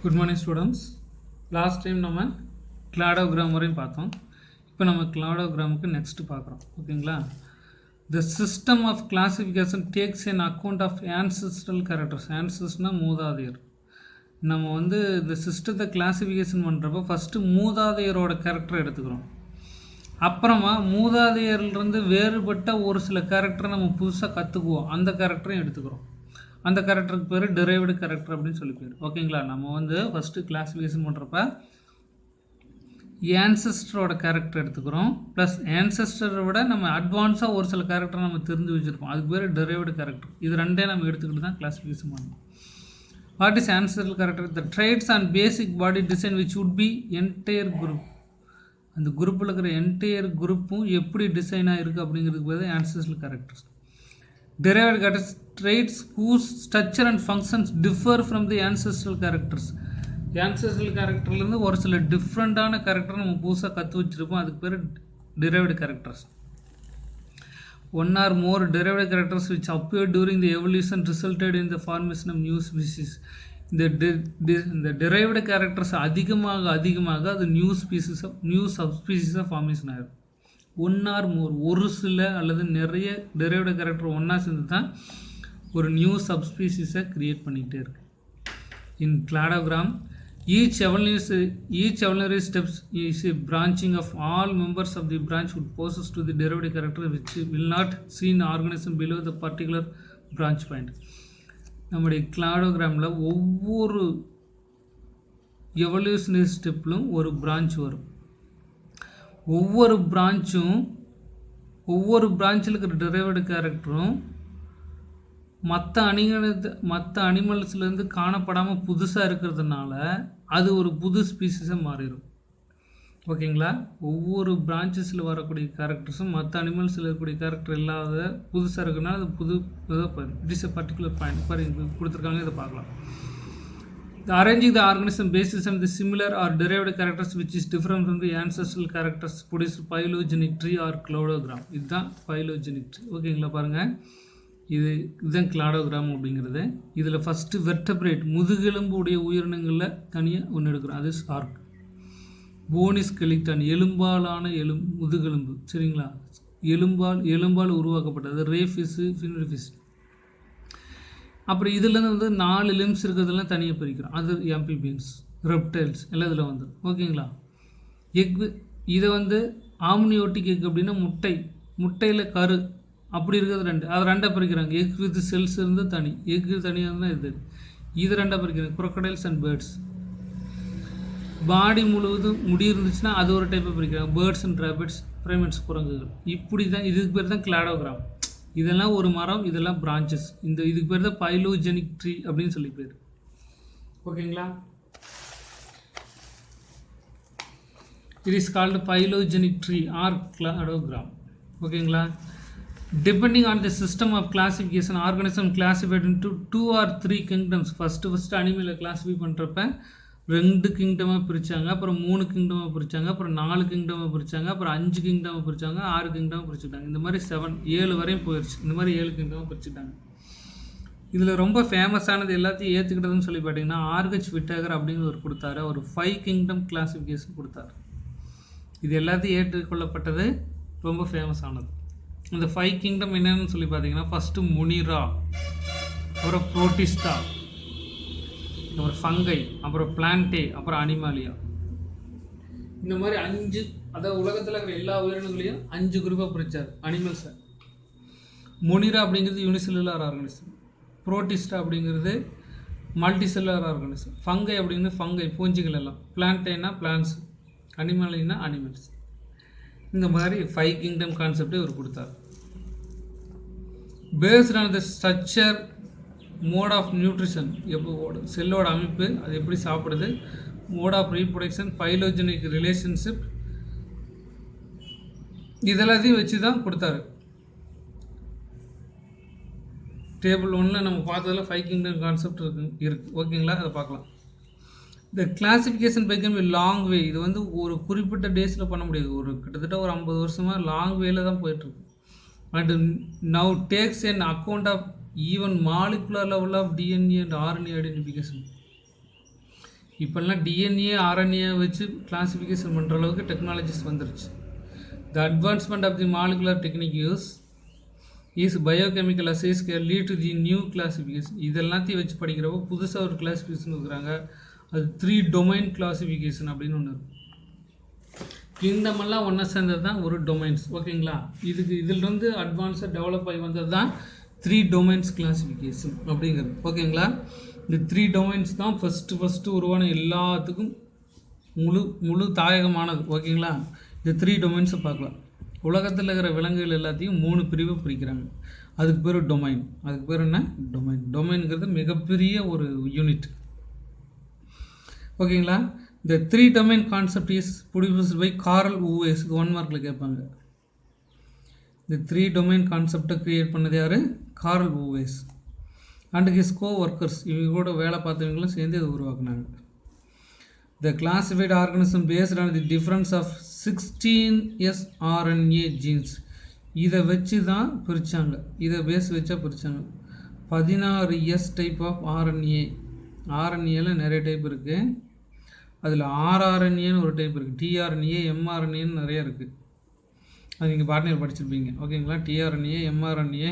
Good morning students. Last time நம்ம cladogram வரையும் பார்த்தோம். இப்போ நம்ம cladogramக்கு next பார்க்குறோம். ஓகேங்களா? The system of classification takes an account of ancestral characters. Ancestors மூதாதையர். நம்ம இந்த சிஸ்டத்தை கிளாசிஃபிகேஷன் பண்ணுறப்போ ஃபஸ்ட்டு மூதாதையரோட கேரக்டரை எடுத்துக்கிறோம். அப்புறமா மூதாதையர்லேருந்து வேறுபட்ட ஒரு சில கேரக்டரை நம்ம புதுசாக கற்றுக்குவோம். அந்த கேரக்டரையும் எடுத்துக்கிறோம். அந்த கேரக்டருக்கு பேர் டிரைவ்டு கேரக்டர் அப்படின்னு சொல்லி பேர். ஓகேங்களா? நம்ம ஃபஸ்ட்டு கிளாசிஃபிகேஷன் பண்ணுறப்ப ஆன்செஸ்டரோட கேரக்டர் எடுத்துக்கிறோம். ப்ளஸ் ஆன்செஸ்டரை விட நம்ம அட்வான்ஸாக ஒரு சில கேரக்டர் நம்ம தெரிஞ்சு வச்சுருப்போம். அதுக்கு பேர் டிரைவ்டு கேரக்டர். இது ரெண்டே நம்ம எடுத்துக்கிட்டு தான் கிளாசிஃபிகேஷன் பண்ணணும். What is ancestral character? The traits and basic body design which would be entire group. அந்த குரூப்பில் இருக்கிற என்டையர் குரூப்பும் எப்படி டிசைனாக இருக்குது அப்படிங்கிறதுக்கு பேர் ancestral characters. Derived characters traits whose structure and functions differ from the ancestral characters. ancestral characterலேருந்து ஒரு சில டிஃப்ரெண்ட்டான கேரக்டர் நம்ம புதுசாக கற்று வச்சுருப்போம். அதுக்கு பேர் derived characters. One or more derived characters which appeared during the evolution resulted in the formation of new species. இந்த derived characters அதிகமாக அது நியூ சப்ஸ்பீசிஸாக ஃபார்மேஷன் ஆகிடும். ஒன் ஆர் மோர் ஒரு சில அல்லது நிறைய derived character ஒன்றா சேர்ந்து தான் ஒரு நியூ சப்ஸ்பீசிஸை க்ரியேட் பண்ணிக்கிட்டே இருக்கு. இன் cladogram, each evolutionary steps is a branching of all members of the branch would possess to the derived character which will not see in organism below the particular branch point. நம்முடைய கிளாடோகிராமில் ஒவ்வொரு evolutionary ஸ்டெப்லும் ஒரு branch வரும். ஒவ்வொரு பிரான்ச்சில் இருக்கிற derived கேரக்டரும் மற்ற அனிமல்ஸ்லேருந்து காணப்படாமல் புதுசாக இருக்கிறதுனால அது ஒரு புது ஸ்பீசிஸாக மாறிடும். ஓகேங்களா? ஒவ்வொரு பிரான்ச்சஸில் வரக்கூடிய கேரக்டர்ஸும் மற்ற அனிமல்ஸில் இருக்கக்கூடிய கேரக்டர் இல்லாத புதுசாக இருக்குனால அது புது it is a particular point for கொடுத்துருக்காங்க. இதை பார்க்கலாம். Arranging the organism basis on the similar or derived characters which is different from the ancestral characters produced phylogenetic tree or cladogram. இதுதான் phylogenetic tree. ஓகேங்களா? பாருங்கள், இதுதான் கிளாடோகிராம் அப்படிங்கிறது. இதில் first vertebrate முதுகெலும்புடைய உயிரினங்களில் தனியாக ஒன்று எடுக்கிறோம். அது ஷார்க். போனிஸ் கெலிக்டான் எலும்பாலான முதுகெலும்பு. சரிங்களா? எலும்பால் உருவாக்கப்பட்டது. ரேஃபிஸு, ஃபின்ரிஃபிஸ். அப்புறம் இதுலேருந்து 4 லிம்ஸ் இருக்கிறதுலாம் தனியாக பிரிக்கிறோம். அது ஆம்பிபியன்ஸ், ரெப்டைல்ஸ் எல்லாம் இதில் வந்துடும். ஓகேங்களா? இதை ஆம்னியோட்டிக் எக் அப்படின்னா முட்டையில் கரு அப்படி இருக்கிறது 2. அது 2 பிரிக்கிறாங்க. எக் வித் செல்ஸ் இருந்து தனி, எக் தனியாக இருந்தால் இது 2 பிரிக்கிறாங்க. crocodiles and birds. பாடி முழுவதும் முடி இருந்துச்சுன்னா அது ஒரு டைப்பை பிரிக்கிறாங்க. பேர்ட்ஸ் அண்ட் ரேபிட்ஸ், பிரைமேட்ஸ், குரங்குகள். இப்படி தான் இதுக்கு பேர் தான் கிளாடோகிராம். இதெல்லாம் ஒரு மரம், இதெல்லாம் பிரான்ச்சஸ். இதுக்கு பேர் தான் பைலோஜெனிக் ட்ரீ அப்படின்னு சொல்லி பேர். ஓகேங்களா? It is called phylogenic tree or cladogram. ஓகேங்களா? Depending on the system of classification, organism classified into 2 or 3 kingdoms. First அனிமலை classify பண்ணுறப்ப 2 கிங்டமாக பிரித்தாங்க, அப்புறம் 3 கிங்டமாக பிரித்தாங்க, அப்புறம் 4 கிங்டமாக பிரித்தாங்க, அப்புறம் 5 கிங்டமாக பிரித்தாங்க, 6 கிங்டமாக பிரிச்சுட்டாங்க. இந்த மாதிரி 7 வரையும் போயிடுச்சு. இந்த மாதிரி 7 கிங்டமாக பிரிச்சுட்டாங்க. இதில் ரொம்ப ஃபேமஸானது எல்லாத்தையும் ஏற்றுக்கிட்டதுன்னு சொல்லி பார்த்தீங்கன்னா ஆர்ஹெச் விட்டாகர் அப்படின்னு ஒரு கொடுத்தாரு. ஒரு 5 கிங்டம் கிளாஸிஃபிகேஷன் கொடுத்தாரு. இது எல்லாத்தையும் ஏற்றுக்கொள்ளப்பட்டது, ரொம்ப ஃபேமஸானது. இந்த 5 கிங்டம் என்னன்னு சொல்லி பார்த்தீங்கன்னா ஃபஸ்ட்டு முனிரா, அப்புறம் புரோட்டிஸ்டா, அப்புறம் ஃபங்கை, அப்புறம் பிளான்டே, அப்புறம் அனிமாலியா. இந்த மாதிரி 5, அதாவது உலகத்தில் இருக்கிற எல்லா உயிரினங்களையும் 5 குரூப்பாக பிரித்தார் அனிமல்ஸை. முனிரா அப்படிங்கிறது யூனிசெல்லுலார் ஆர்கானிசம், புரோட்டிஸ்டா அப்படிங்கிறது மல்டி செல்லுலார் ஆர்கானிசம், ஃபங்கை அப்படிங்கிறது ஃபங்கை பூஞ்சிகள் எல்லாம், பிளான்டேனா பிளான்ஸ், அனிமாலினா அனிமல்ஸ். இந்த மாதிரி 5 கிங்டம் கான்செப்டே இவர் கொடுத்தார். Based on the structure, mode of nutrition, எப்போ செல்லோட அமைப்பு, அது எப்படி சாப்பிடுது, mode of reproduction, phylogenic relationship, இதெல்லாத்தையும் வச்சு தான் கொடுத்தாரு. டேபிள் 1ல் நம்ம பார்த்ததில் 5 கிங்டம் கான்செப்ட் இருக்குது. ஓகேங்களா? அதை பார்க்கலாம். இந்த classification became a long way. இது ஒரு குறிப்பிட்ட டேஸில் பண்ண முடியாது. கிட்டத்தட்ட ஒரு 50 வருஷமாக லாங் வேல தான் போயிட்டுருக்கு. And now takes an account of even molecular level of DNA and RNA identification. இப்போல்லாம் டிஎன்ஏ ஆர்என்ஏ வச்சு கிளாசிஃபிகேஷன் பண்ணுற அளவுக்கு டெக்னாலஜிஸ் வந்துருச்சு. The advancement of the molecular technique is biochemical assays can lead to the new classification. இதெல்லாத்தையும் வச்சு படிக்கிறப்போ புதுசாக ஒரு கிளாசிஃபிகேஷன் இருக்கிறாங்க. அது 3 டொமைன் கிளாசிஃபிகேஷன் அப்படின்னு ஒன்று இருக்குது. கிங்டம் எல்லாம் ஒன்றா சேர்ந்தது தான் ஒரு டொமைன்ஸ். ஓகேங்களா? இதிலிருந்து அட்வான்ஸாக டெவலப் ஆகி வந்தது தான் 3 டொமைன்ஸ் கிளாசிஃபிகேஷன் அப்படிங்கிறது. ஓகேங்களா? இந்த 3 டொமைன்ஸ் தான் ஃபஸ்ட்டு உருவான எல்லாத்துக்கும் முழு தாயகமானது. ஓகேங்களா? இந்த 3 டொமைன்ஸை பார்க்கலாம். உலகத்தில் இருக்கிற விலங்குகள் எல்லாத்தையும் 3 பிரிவு பிரிக்கிறாங்க. அதுக்கு பேர் டொமைன். அதுக்கு பேர் என்ன? டொமைன். டொமைனுங்கிறது மிகப்பெரிய ஒரு யூனிட். ஓகேங்களா? இந்த 3 domain concept is produced by Carl Lewis. 1 மார்க்கில் கேட்பாங்க. இந்த 3 domain concept கிரியேட் பண்ணது யார்? Carl Lewis and his co-workers. இவங்க கூட வேலை பார்த்தவங்களும் சேர்ந்து இதை உருவாக்குனாங்க. The classified organism based on the difference of 16 sRNA genes. இதை வச்சு தான் பிரித்தாங்க. இதை பேஸ் வச்சா பிரித்தாங்க. 16 S டைப் ஆஃப் ஆர்என்ஏ. ஆர்என்ஏல நிறைய டைப் இருக்குது. அதில் ஆர்ஆர்என்ஏன்னு ஒரு டைப் இருக்குது. டிஆர்என்ஏ, எம்ஆர்என்ஏன்னு நிறைய இருக்குது. அது நீங்கள் பாட்னியில் படிச்சிருப்பீங்க. ஓகேங்களா? TRNA, mRNA.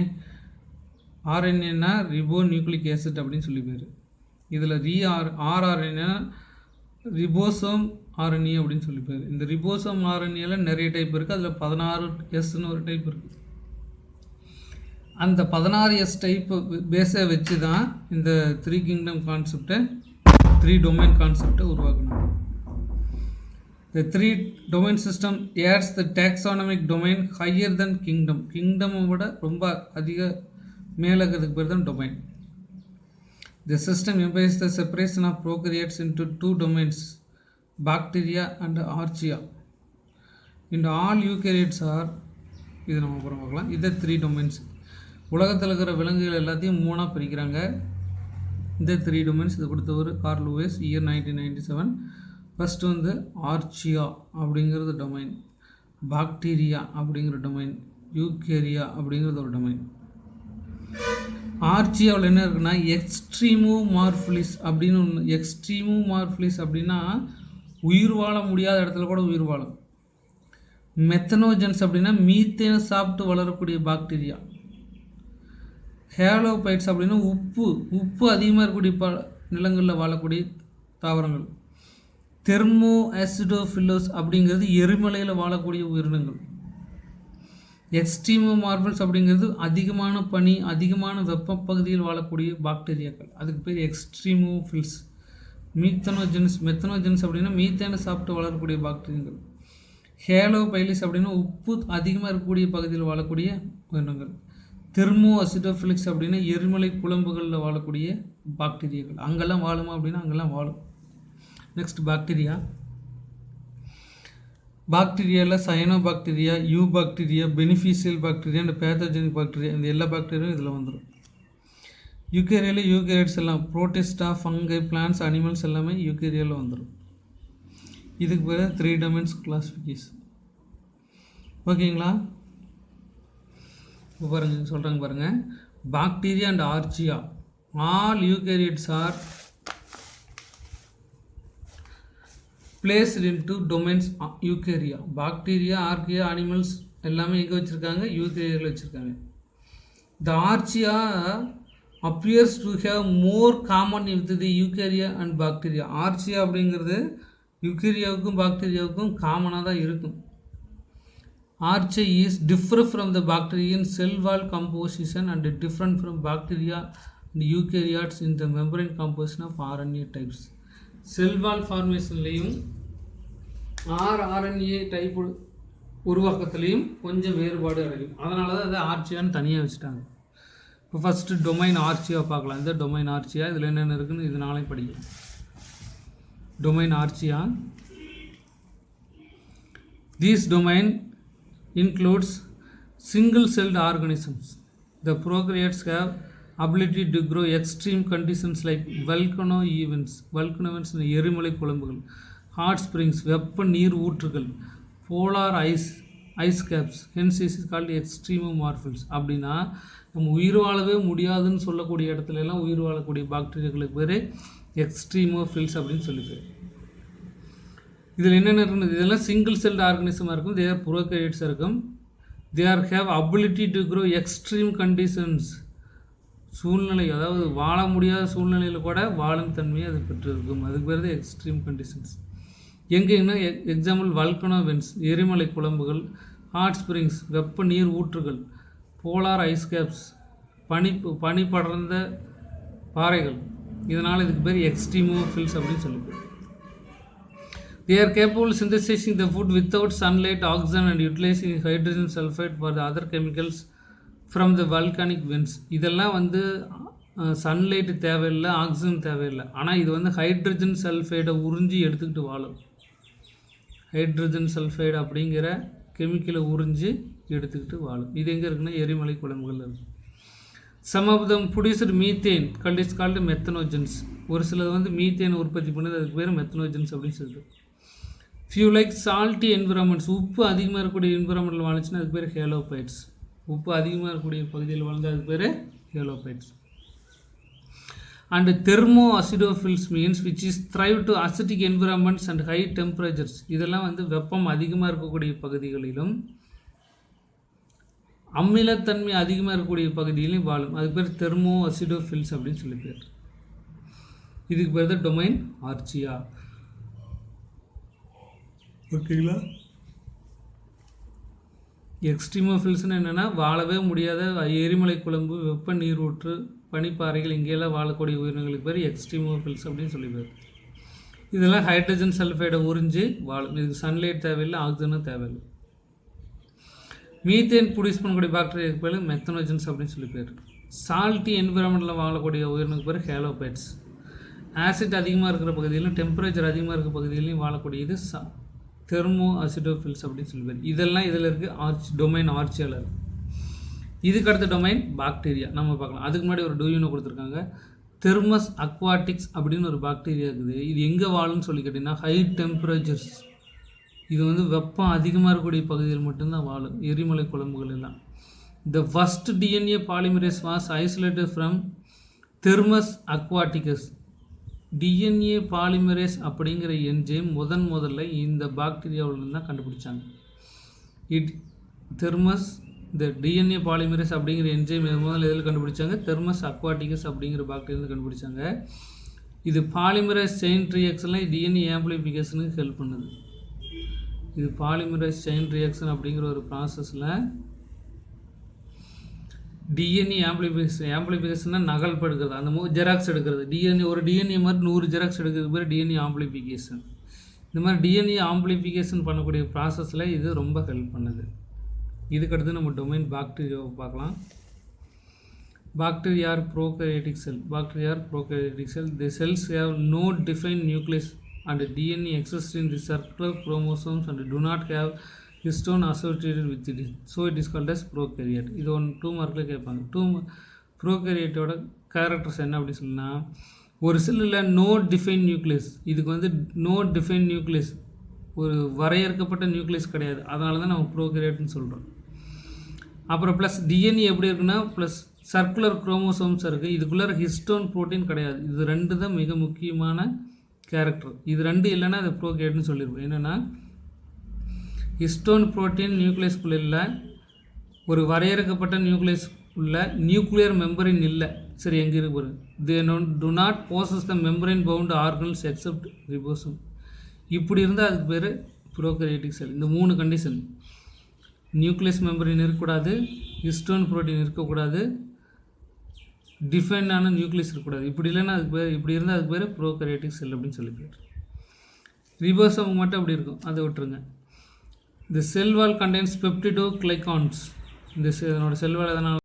ஆர்என்ஏன்னா ரிபோ நியூக்ளிக் ஆசிட் அப்படின்னு சொல்லி பேர். இதில் ஆர்ஆர்என்ஏ ரிபோசோம் ஆர்என்ஏ அப்படின்னு சொல்லி பேர். இந்த ரிபோசோம் ஆர்என்ஏல நிறைய டைப் இருக்குது. அதில் 16 எஸ்ன்னு ஒரு டைப் இருக்குது. அந்த 16 எஸ் டைப் பேஸை வச்சு தான் இந்த 3 கிங்டம் கான்செப்டை 3 domain கான்செப்டை உருவாக்கணும். The 3 domain system adds the taxonomic domain higher than kingdom. Kingdom விட ரொம்ப அதிக மேலே இருக்கிறதுக்கு பேர் தான் domain. The system embraces the separation of prokaryotes into 2 domains, bacteria and archaea. And all eukaryotes are, இது நம்ம அப்புறம் பார்க்கலாம். இது 3 domains. உலகத்தில் இருக்கிற விலங்குகள் எல்லாத்தையும் 3ஆக பிரிக்கிறாங்க. இந்த 3 டொமைன்ஸ் இது கொடுத்தவர் கார்ல் லூயிஸ், இயர் 1997. ஃபஸ்ட்டு வந்து ஆர்ச்சியா அப்படிங்கிறது டொமைன், பாக்டீரியா அப்படிங்கிற டொமைன், யூகேரியா அப்படிங்கிறது ஒரு டொமைன். ஆர்ச்சியாவில் என்ன இருக்குன்னா எக்ஸ்ட்ரீமோ மார்ஃபிலிஸ் அப்படின்னு ஒன்று. எக்ஸ்ட்ரீமோ மார்ஃபிலிஸ் அப்படின்னா உயிர் வாழ முடியாத இடத்துல கூட உயிர் வாழும். மெத்தனோஜன்ஸ் அப்படின்னா மீத்தேனை சாப்பிட்டு வளரக்கூடிய பாக்டீரியா. ஹேலோபைட்ஸ் அப்படின்னா உப்பு அதிகமாக இருக்கக்கூடிய நிலங்களில் வாழக்கூடிய தாவரங்கள். தெர்மோ ஆசிடோஃபில்லோஸ் அப்படிங்கிறது எரிமலையில் வாழக்கூடிய உயிரினங்கள். எக்ஸ்ட்ரீமோ மார்பிள்ஸ் அப்படிங்கிறது அதிகமான பனி, அதிகமான வெப்ப பகுதியில் வாழக்கூடிய பாக்டீரியாக்கள். அதுக்கு பேர் எக்ஸ்ட்ரீமோஃபில்ஸ். மெத்தனோஜென்ஸ் அப்படின்னா மீத்தேனை சாப்பிட்டு வளரக்கூடிய பாக்டீரியங்கள். ஹேலோபைலிஸ் அப்படின்னா உப்பு அதிகமாக இருக்கக்கூடிய பகுதியில் வாழக்கூடிய உயிரினங்கள். தெர்மோ அசிடோஃபிலிக்ஸ் அப்படின்னா எரிமலை குழம்புகளில் வாழக்கூடிய பாக்டீரியாக்கள். அங்கெல்லாம் வாழுமா அப்படின்னா அங்கெல்லாம் வாழும். Next bacteria. பாக்டீரியாவில் cyanobacteria, eubacteria, beneficial bacteria and pathogenic bacteria, இந்த எல்லா பாக்டீரியாவும் இதில் வந்துடும். யூகேரியாவில் யூகேரியட்ஸ் எல்லாம் புரோட்டிஸ்டா, ஃபங்கை, பிளான்ஸ், அனிமல்ஸ் எல்லாமே யூகேரியாவில் வந்துடும். இதுக்கு பேர் 3 டொமைன்ஸ் கிளாசிஃபிகேஷன். ஓகேங்களா? இப்போ பாருங்கள் சொல்கிறாங்க பாருங்கள். Bacteria and archaea, all eukaryotes are placed into domains eukarya. Bacteria, archaea, animals எல்லாமே எங்கே வச்சுருக்காங்க? யூகேரியாவில் வச்சுருக்காங்க. The archaea appears to have more common with the eukarya and bacteria. Archaea அப்படிங்கிறது யூகேரியாவுக்கும் பாக்டீரியாவுக்கும் காமனாக தான் இருக்கும். Archaea is different from the bacteria in cell wall composition and different from bacteria and eukaryotes in the membrane composition of RNA types. Cell wall formation-லையும் RNA type உருவாக்கத்திலையும் கொஞ்சம் வேறுபாடு அடையும். அதனால தான் அதை ஆர்ச்சியான்னு தனியாக வச்சுட்டாங்க. இப்போ ஃபஸ்ட்டு டொமைன் ஆர்ச்சியா பார்க்கலாம். இந்த டொமைன் ஆர்ச்சியா இதில் என்னென்ன இருக்குன்னு இதனாலே படிக்கலாம். Domain ஆர்ச்சியா. This domain includes single-celled organisms. The prokaryotes have ability to grow extreme conditions like volcano events எரிமலை குழம்புகள், hot springs வெப்ப நீர் ஊற்றுகள், polar ice caps, hence is called extremomorphs. அப்படின்னா நம்ம உயிர் வாழவே முடியாதுன்னு சொல்லக்கூடிய இடத்துல எல்லாம் உயிர் வாழக்கூடிய பாக்டீரியாக்களுக்கு பேர் எக்ஸ்ட்ரீமோஃபில்ஸ் அப்படின்னு சொல்லிட்டு. இதில் என்னென்ன இருக்குன்னு, இதெல்லாம் சிங்கிள் செல்டு ஆர்கனிசமாக இருக்கும். தே ஆர் ப்ரோகேரியட்ஸாக இருக்கும். They are have ability to grow extreme conditions. சூழ்நிலை, அதாவது வாழ முடியாத சூழ்நிலையில் கூட வாழும் தன்மையை அது பெற்றிருக்கும். அதுக்கு பேர் தான் எக்ஸ்ட்ரீம் கண்டிஷன்ஸ். எங்கேன்னா எக்ஸாம்பிள் வல்கனோ வென்ஸ், எரிமலை குழம்புகள், ஹாட் ஸ்ப்ரிங்ஸ், வெப்ப நீர் ஊற்றுகள், போலார் ஐஸ் கேப்ஸ், பனி படர்ந்த பாறைகள். இதனால் இதுக்கு பேர் எக்ஸ்ட்ரீமோஃபில்ஸ் அப்படின்னு சொல்லுது. They are capable of synthesizing the food without sunlight, oxygen and utilizing hydrogen sulfide for the other chemicals from the volcanic vents. இதெல்லாம் வந்து சன்லைட் தேவையில்லை, ஆக்சிஜன் தேவையில்லை. ஆனால் இது வந்து ஹைட்ரஜன் சல்ஃபைடை உறிஞ்சி எடுத்துக்கிட்டு வாழும். ஹைட்ரஜன் சல்ஃபைடு அப்படிங்கிற கெமிக்கலை உறிஞ்சி எடுத்துக்கிட்டு வாழும். இது எங்கே இருக்குன்னா எரிமலை குழம்புகள் இருக்குது. Some of them produced methane is called methanogens. ஒரு சிலது வந்து மீத்தேன் உற்பத்தி பண்ணுது, அதுக்கு பேர் மெத்தனோஜன்ஸ் அப்படின்னு சொல்லிட்டு. ஃபியூ லைக் சால்ட்டி என்விரான்மெண்ட்ஸ், உப்பு அதிகமாக இருக்கக்கூடிய என்விரான்மெண்ட்டில் வாழ்ந்துச்சுன்னா அதுக்கு பேர் ஹேலோபைட்ஸ். உப்பு அதிகமாக இருக்கக்கூடிய பகுதியில் வாழ்ந்தால் அதுக்கு பேர் halophytes. And thermoacidophiles means which is thrive to acidic environments and high temperatures. இதெல்லாம் வந்து வெப்பம் அதிகமாக இருக்கக்கூடிய பகுதிகளிலும் அமிலத்தன்மை அதிகமாக இருக்கக்கூடிய பகுதியிலையும் வாழும். அதுக்கு பேர் தெர்மோ அசிடோஃபில்ஸ் அப்படின்னு சொல்லி பேர். இதுக்கு பேர் தான் டொமைன் ஆர்ச்சியா. ஓகேங்களா? எக்ஸ்ட்ரீமோஃபில்ஸ்னு என்னென்னா வாழவே முடியாத எரிமலை குழம்பு, வெப்ப நீரூற்று, பனிப்பாறைகள், இங்கேயெல்லாம் வாழக்கூடிய உயிரினங்களுக்கு பேர் எக்ஸ்ட்ரீமோஃபில்ஸ் அப்படின்னு சொல்லி பேர். இதெல்லாம் ஹைட்ரஜன் சல்ஃபைடை உறிஞ்சி வாழும். இதுக்கு சன்லைட் தேவையில்லை, ஆக்சிஜனும் தேவையில்லை. மீத்தேன் ப்ரொடியூஸ் பண்ணக்கூடிய பாக்டீரியாவுக்கு பேர் மெத்தனோஜன்ஸ் அப்படின்னு சொல்லி பேர். சால்ட்டி என்விரான்மெண்ட்டில் வாழக்கூடிய உயிரினங்களுக்கு பேர் ஹேலோபைட்ஸ். ஆசிட் அதிகமாக இருக்கிற பகுதியிலும் டெம்பரேச்சர் அதிகமாக இருக்கிற பகுதியிலையும் வாழக்கூடியது தெர்மோ அசிடோஃபில்ஸ் அப்படின்னு சொல்லி பேர். இதெல்லாம் இதில் இருக்குது டொமைன் ஆர்ச்சியால் இருக்குது. இதுக்கு அடுத்த டொமைன் பாக்டீரியா நம்ம பார்க்கலாம். அதுக்கு முன்னாடி ஒரு டூயூனோ கொடுத்துருக்காங்க. தெர்மஸ் அக்வாட்டிக்ஸ் அப்படின்னு ஒரு பாக்டீரியா இருக்குது. இது எங்கே வாழும்னு சொல்லி கேட்டிங்கன்னா ஹை டெம்பரேச்சர்ஸ். இது வந்து வெப்பம் அதிகமாக இருக்கக்கூடிய பகுதியில் மட்டும்தான் வாழும். எரிமலை குழம்புகள் எல்லாம். The first DNA polymerase was isolated from Thermus aquaticus. DNA polymerase அப்படிங்கிற என்ஜைம் முதல்ல இந்த பாக்டீரியாவிலிருந்து தான் கண்டுபிடிச்சாங்க. இந்த டிஎன்ஏ பாலிமரேஸ் அப்படிங்கிற என்ஜைம் முதல்ல எதில் கண்டுபிடிச்சாங்க? தெர்மஸ் அக்வாட்டிகஸ் அப்படிங்கிற பாக்டீரியா கண்டுபிடிச்சாங்க. இது பாலிமரேஸ் செயின் ரியாக்ஷன்லாம் டிஎன்ஏ ஆம்பிளிஃபிகேஷனுக்கு ஹெல்ப் பண்ணுது. இது பாலிமரைஸ் செயின் ரியாக்ஷன் அப்படிங்கிற ஒரு ப்ராசஸில் டிஎன்ஏ ஆம்பிளிஃபிகேஷன்னா நகல் எடுக்கிறது, அந்த ஜெராக்ஸ் எடுக்கிறது. ஒரு டிஎன்ஏ மாதிரி 100 ஜெராக்ஸ் எடுக்கிறது பேர் டிஎன்ஏ ஆம்பிளிஃபிகேஷன். இந்த மாதிரி டிஎன்ஏ ஆம்பிளிஃபிகேஷன் பண்ணக்கூடிய ப்ராசஸில் இது ரொம்ப ஹெல்ப் பண்ணுது. இதுக்கடுத்து நம்ம டொமைன் பாக்டீரியாவை பார்க்கலாம். Bacteria are prokaryotic cell. The cells have no define nucleus and DNA exists in the circular chromosomes and do not have histone associated with it. So it is called as prokaryote. இது 2 மார்க்கில் கேட்பாங்க. ப்ரோகேரியோட்டோட characters என்ன அப்படி சொன்னால், ஒரு செல்லில் no define nucleus. இதுக்கு வந்து நோ டிஃபைன் நியூக்ளியஸ், ஒரு வரையறுக்கப்பட்ட நியூக்ளியஸ் கிடையாது. அதனால தான் நம்ம ப்ரோகேரியோட்னு சொல்கிறோம். அப்புறம் ப்ளஸ் டிஎன்ஏ எப்படி இருக்குன்னா ப்ளஸ் சர்க்குலர் குரோமோசோம்ஸ் இருக்குது. இதுக்குள்ளே ஹிஸ்டோன் ப்ரோட்டீன் கிடையாது. இது 2 தான் மிக முக்கியமான கேரக்டர். இது 2 இல்லைன்னா அது ப்ரோகேரியோட்னு சொல்லியிருப்போம். என்னென்னா ஹிஸ்டோன் புரோட்டீன் நியூக்ளியஸ்குள்ளே இல்லை, ஒரு வரையறுக்கப்பட்ட நியூக்ளியஸ் உள்ள நியூக்ளியர் மெம்பரின் இல்லை. சரி, எங்கே இருக்கு? They do not possess the membrane bound organs except ribosome. இப்படி இருந்தால் அதுக்கு பேர் ப்ரோகேரியோட்டிக் செல். இந்த 3 கண்டிஷன், நியூக்ளியஸ் மெம்பரின் இருக்கக்கூடாது, ஹிஸ்டோன் புரோட்டீன் இருக்கக்கூடாது, டிஃபைனான நியூக்ளியஸ் இருக்கக்கூடாது. இப்படி இல்லைன்னா அதுக்கு பேர், இப்படி இருந்தால் அதுக்கு பேர் ப்ரோகேரியோட்டிக் செல் அப்படின்னு சொல்லி பேர். ரிபோசோம் மட்டும் அப்படி இருக்கும், அதை விட்டுருங்க. இந்த செல் வால் கண்டெய்ன்ஸ் பெப்டிடோகிளைகான்ஸ். இந்த செல் வால் எதனால்